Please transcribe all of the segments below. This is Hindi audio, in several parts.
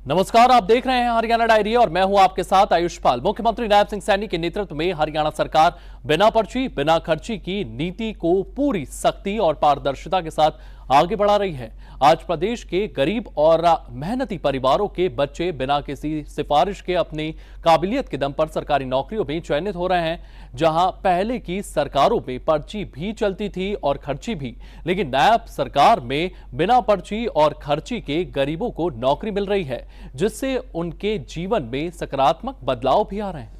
नमस्कार, आप देख रहे हैं हरियाणा डायरी और मैं हूं आपके साथ आयुष्पाल। मुख्यमंत्री नायब सिंह सैनी के नेतृत्व में हरियाणा सरकार बिना पर्ची बिना खर्ची की नीति को पूरी सख्ती और पारदर्शिता के साथ आगे बढ़ा रही है। आज प्रदेश के गरीब और मेहनती परिवारों के बच्चे बिना किसी सिफारिश के अपनी काबिलियत के दम पर सरकारी नौकरियों में चयनित हो रहे हैं। जहां पहले की सरकारों में पर्ची भी चलती थी और खर्ची भी, लेकिन नायब सरकार में बिना पर्ची और खर्ची के गरीबों को नौकरी मिल रही है, जिससे उनके जीवन में सकारात्मक बदलाव भी आ रहे हैं।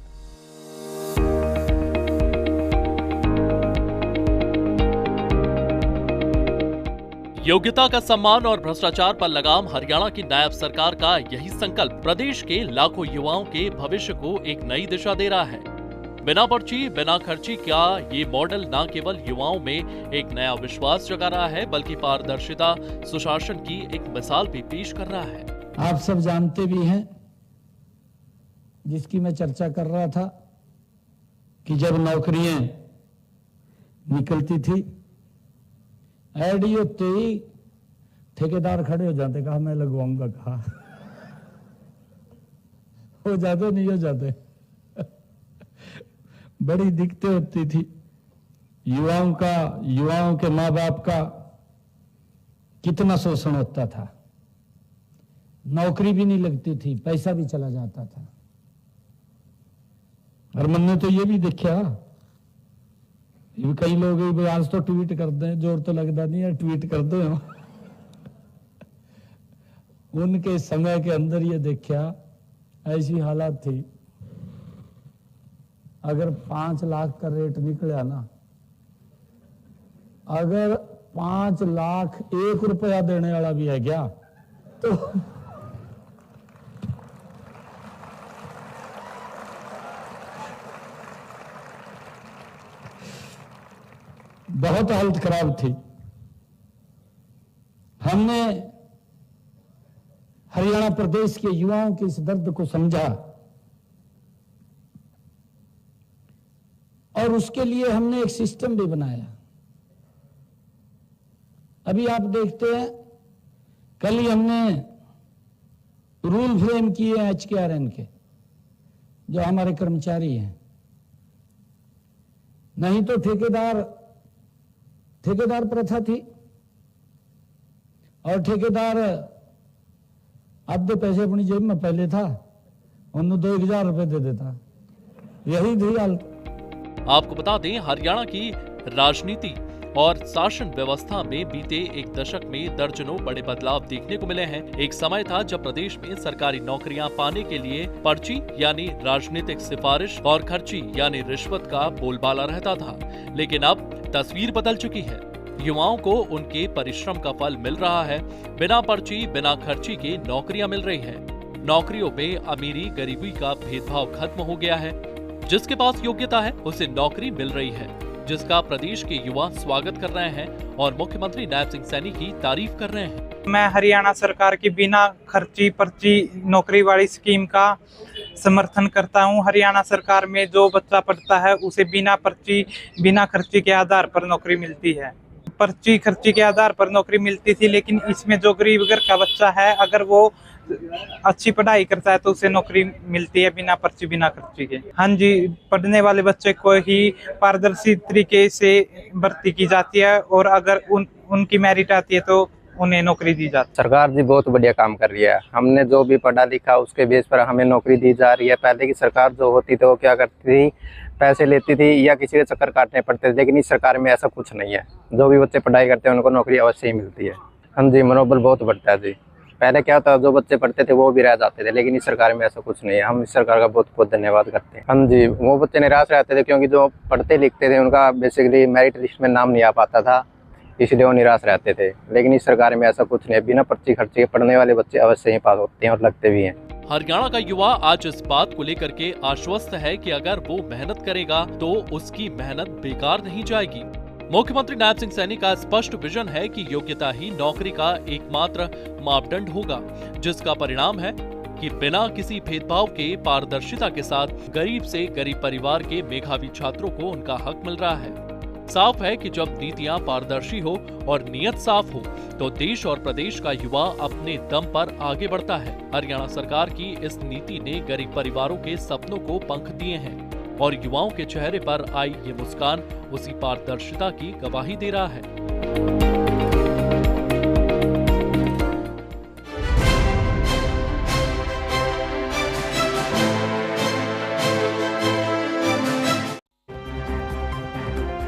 योग्यता का सम्मान और भ्रष्टाचार पर लगाम, हरियाणा की नायब सरकार का यही संकल्प प्रदेश के लाखों युवाओं के भविष्य को एक नई दिशा दे रहा है। बिना पर्ची बिना खर्ची का ये मॉडल न केवल युवाओं में एक नया विश्वास जगा रहा है, बल्कि पारदर्शिता, सुशासन की एक मिसाल भी पेश कर रहा है। आप सब जानते भी हैं, जिसकी मैं चर्चा कर रहा था, कि जब नौकरियां निकलती थी एडी होते ही ठेकेदार खड़े हो जाते, कहा मैं लगवाऊंगा, कहा हो जाते नहीं हो जाते। बड़ी दिक्कतें होती थी युवाओं के माँ बाप का कितना शोषण होता था, नौकरी भी नहीं लगती थी, पैसा भी चला जाता था। और मैंने तो ये भी देखा, कई लोग आज तो ट्वीट कर दें, जोर तो लगता नहीं है, ट्वीट कर दो। उनके समय के अंदर ये देखा, ऐसी हालत थी, अगर 5 लाख का रेट निकला ना, अगर 5 लाख 1 रुपया देने वाला भी है क्या, तो बहुत हालत खराब थी। हमने हरियाणा प्रदेश के युवाओं के इस दर्द को समझा और उसके लिए हमने एक सिस्टम भी बनाया। अभी आप देखते हैं, कल ही हमने रूल फ्रेम किए हैं HKRN के, जो हमारे कर्मचारी हैं। नहीं तो ठेकेदार प्रथा थी और ठेकेदार आधे पैसे अपनी जेब में पहले था, उन्हें 2,000 रुपए दे देता, यही थी हालत। आपको बता दें, हरियाणा की राजनीति और शासन व्यवस्था में बीते एक दशक में दर्जनों बड़े बदलाव देखने को मिले हैं। एक समय था जब प्रदेश में सरकारी नौकरियां पाने के लिए पर्ची यानी राजनीतिक सिफारिश और खर्ची यानी रिश्वत का बोलबाला रहता था, लेकिन अब तस्वीर बदल चुकी है। युवाओं को उनके परिश्रम का फल मिल रहा है। बिना पर्ची बिना खर्ची के नौकरियां मिल रही है। नौकरियों में अमीरी गरीबी का भेदभाव खत्म हो गया है। जिसके पास योग्यता है उसे नौकरी मिल रही है, जिसका प्रदेश के युवा स्वागत कर रहे हैं और मुख्यमंत्री नायब सिंह सैनी की तारीफ कर रहे हैं। मैं हरियाणा सरकार की बिना खर्ची पर्ची नौकरी वाली स्कीम का समर्थन करता हूं। हरियाणा सरकार में जो बच्चा पढ़ता है उसे बिना पर्ची बिना खर्ची के आधार पर नौकरी मिलती है। पर्ची खर्ची के आधार पर नौकरी मिलती थी, लेकिन इसमें जो गरीब घर का बच्चा है, अगर वो अच्छी पढ़ाई करता है तो उसे नौकरी मिलती है बिना पर्ची बिना खर्ची के। हाँ जी, पढ़ने वाले बच्चे को ही पारदर्शी तरीके से भर्ती की जाती है और अगर उनकी मेरिट आती है तो उन्हें नौकरी दी जाती है। सरकार जी बहुत बढ़िया काम कर रही है। हमने जो भी पढ़ा लिखा उसके बेस पर हमें नौकरी दी जा रही है। पहले की सरकार जो होती थी वो क्या करती थी, पैसे लेती थी या किसी के चक्कर काटने पड़ते थे, लेकिन इस सरकार में ऐसा कुछ नहीं है। जो भी बच्चे पढ़ाई करते हैं उनको नौकरी अवश्य ही मिलती है। हाँ जी, मनोबल बहुत बढ़ता है जी। पहले क्या होता, जो बच्चे पढ़ते थे वो भी रह जाते थे, लेकिन इस सरकार में ऐसा कुछ नहीं है। हम इस सरकार का बहुत बहुत धन्यवाद करते हैं। हाँ जी, वो बच्चे निराश रहते थे क्योंकि जो पढ़ते लिखते थे उनका बेसिकली मेरिट लिस्ट में नाम नहीं आ पाता था, इसलिए वो निराश रहते थे। लेकिन इस सरकार में ऐसा कुछ नहीं है। बिना पर्ची खर्चे पढ़ने वाले बच्चे अवश्य ही पास होते हैं और लगते भी हैं। हरियाणा का युवा आज इस बात को लेकर के आश्वस्त है कि अगर वो मेहनत करेगा तो उसकी मेहनत बेकार नहीं जाएगी। मुख्यमंत्री नायब सिंह सैनी का स्पष्ट विजन है कि योग्यता ही नौकरी का एकमात्र मापदंड होगा, जिसका परिणाम है कि बिना किसी भेदभाव के पारदर्शिता के साथ गरीब से गरीब परिवार के मेधावी छात्रों को उनका हक मिल रहा है। साफ है कि जब नीतियां पारदर्शी हो और नियत साफ हो तो देश और प्रदेश का युवा अपने दम पर आगे बढ़ता है। हरियाणा सरकार की इस नीति ने गरीब परिवारों के सपनों को पंख दिए हैं और युवाओं के चेहरे पर आई ये मुस्कान उसी पारदर्शिता की गवाही दे रहा है।